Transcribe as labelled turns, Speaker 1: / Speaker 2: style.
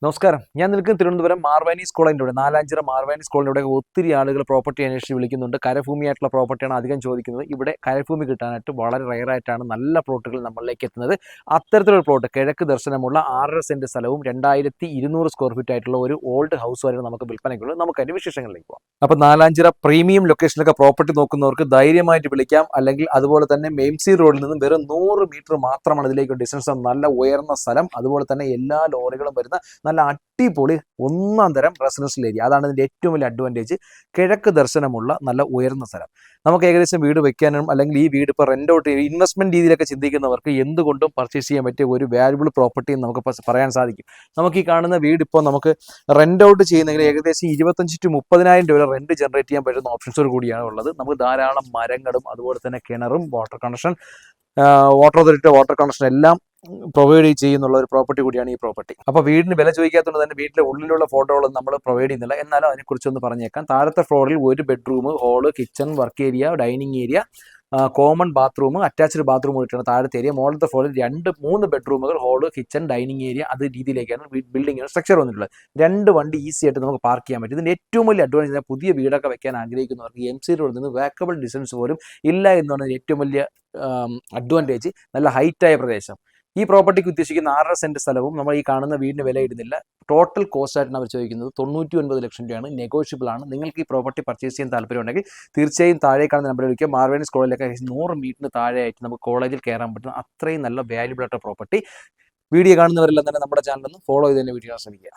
Speaker 1: നമസ്കാരം. ഞാൻ നിൽക്കുന്ന തിരുവനന്തപുരം മാർവാനീസ് കോളേജിൻ്റെ ഇവിടെ നാലാഞ്ചിറ മാർവാനീസ് കോളേജിൻ്റെ ഇവിടെ ഒത്തിരി ആളുകൾ പ്രോപ്പർട്ടി അന്വേഷിച്ച് വിളിക്കുന്നുണ്ട്. കരഭൂമിയായിട്ടുള്ള പ്രോപ്പർട്ടിയാണ് അധികം ചോദിക്കുന്നത്. ഇവിടെ കരഭൂമി കിട്ടാനായിട്ട് വളരെ റെയറായിട്ടാണ് നല്ല പ്ലോട്ടുകൾ നമ്മളിലേക്ക് എത്തുന്നത്. അത്തരത്തിലൊരു പ്ലോട്ട് കിഴക്ക് ദർശനമുള്ള 6.5 സെൻറ്റ് സ്ഥലവും 2200 സ്ക്വയർ ഫീറ്റ് ആയിട്ടുള്ള ഒരു ഓൾഡ് ഹൗസ് വരെ നമുക്ക് വിൽപ്പനയ്ക്കുള്ളത്. നമുക്ക് അതിൻ്റെ വിശേഷങ്ങളിലേക്ക് പോകാം. അപ്പോൾ നാലാഞ്ചിറ പ്രീമിയം ലൊക്കേഷനിലൊക്കെ പ്രോപ്പർട്ടി നോക്കുന്നവർക്ക് ധൈര്യമായിട്ട് വിളിക്കാം. അല്ലെങ്കിൽ അതുപോലെ തന്നെ മെയിംസി റോഡിൽ നിന്നും വെറും 100 മീറ്റർ മാത്രമാണ് ഇതിലേക്ക് ഡിസ്റ്റൻസ്. നല്ല ഉയർന്ന സ്ഥലം, അതുപോലെ തന്നെ എല്ലാ ലോറികളും വരുന്ന നല്ല അടിപൊളി ഒന്നാം തരം റെസിഡൻഷ്യൽ ഏരിയ. അതാണ് ഇതിൻ്റെ ഏറ്റവും വലിയ അഡ്വാൻറ്റേജ്. കിഴക്ക് ദർശനമുള്ള നല്ല ഉയർന്ന സ്ഥലം. നമുക്ക് ഏകദേശം വീട് വെക്കാനും അല്ലെങ്കിൽ ഈ വീട് ഇപ്പോൾ റെൻ്റ് ഔട്ട് ഇൻവെസ്റ്റ്മെൻറ്റ് രീതിയിലൊക്കെ ചിന്തിക്കുന്നവർക്ക് എന്തുകൊണ്ടും പർച്ചേസ് ചെയ്യാൻ പറ്റിയ ഒരു വാല്യുബിൾ പ്രോപ്പർട്ടി എന്ന് നമുക്ക് പറയാൻ സാധിക്കും. നമുക്ക് ഈ കാണുന്ന വീട് ഇപ്പോൾ നമുക്ക് റെൻ്റ് ഔട്ട് ചെയ്യുന്നെങ്കിൽ ഏകദേശം 25,000 to 30,000 രൂപ റെൻറ്റ് ജനറേറ്റ് ചെയ്യാൻ പറ്റുന്ന ഓപ്ഷൻസോട് കൂടിയാണ് ഉള്ളത്. നമുക്ക് ധാരാളം മരങ്ങളും അതുപോലെ തന്നെ കിണറും water connection, water authority water connection എല്ലാം പ്രൊവൈഡ് ചെയ്യുന്നുള്ള ഒരു പ്രോപ്പർട്ടി കൂടിയാണ് ഈ പ്രോപ്പർട്ടി. അപ്പോൾ വീടിന് വില ചോദിക്കാത്തതുകൊണ്ട് തന്നെ വീട്ടിലെ ഉള്ളിലുള്ള ഫോട്ടോകളൊന്നും നമ്മൾ പ്രൊവൈഡ് ചെയ്യുന്നില്ല. എന്നാലും അതിനെക്കുറിച്ചൊന്ന് പറഞ്ഞേക്കാം. താഴത്തെ ഫ്ലോറിൽ ഒരു bedroom, hall, kitchen, work area, dining area, common bathroom, attached bathroom കൂടിയിട്ടാണ് താഴത്തെ ഏരിയ. മുകളിലത്തെ ഫ്ലോറിൽ 2-3 ബെഡ്റൂമുകൾ, ഹോള്, കിച്ചൺ, ഡൈനിങ് ഏരിയ, അത് രീതിയിലേക്കാണ് ബിൽഡിങ്ങിന് സ്ട്രക്ചർ വന്നിട്ടുള്ളത്. 2 വണ്ടി ഈസി ആയിട്ട് നമുക്ക് പാർക്ക് ചെയ്യാൻ പറ്റും. ഇതിൻ്റെ ഏറ്റവും വലിയ അഡ്വാൻറ്റേജ് പുതിയ വീടൊക്കെ വെക്കാൻ ആഗ്രഹിക്കുന്നവർക്ക് എംസി റോഡിൽ നിന്ന് വാക്കബിൾ ഡിസ്റ്റൻസ് പോലും ഇല്ല എന്നാണ് ഏറ്റവും വലിയ അഡ്വാൻറ്റേജ്. നല്ല ഹൈറ്റായ പ്രദേശം. ഈ പ്രോപ്പർട്ടിക്ക് ഉദ്ദേശിക്കുന്ന 6.5 സെൻറ്റ് സ്ഥലവും നമ്മൾ ഈ കാണുന്ന വീടിന് വില ഇടുന്നില്ല. ടോട്ടൽ കോസ്റ്റ് ആയിട്ടാണ് അവർ ചോദിക്കുന്നത് 99 ലക്ഷം രൂപയാണ്. നെഗോഷ്യബിൾ ആണ്. നിങ്ങൾക്ക് ഈ പ്രോപ്പർട്ടി പർച്ചേസ് ചെയ്യാൻ താല്പര്യമുണ്ടെങ്കിൽ തീർച്ചയായും താഴെ കാണുന്ന നമ്പറിൽ വിളിക്കുക. മാർവാനീസ് കോളേജിലേക്ക് 100 മീറ്ററിന് താഴെയായിട്ട് നമുക്ക് കോളേജിൽ കയറാൻ പറ്റുന്ന അത്രയും നല്ല വാല്യുബിൾ ആയിട്ട് പ്രോപ്പർട്ടി. വീഡിയോ കാണുന്നവരെല്ലാം തന്നെ നമ്മുടെ ചാനലൊന്ന് ഫോളോ ചെയ്ത് തന്നെ വീഡിയോ ശ്രമിക്കുക.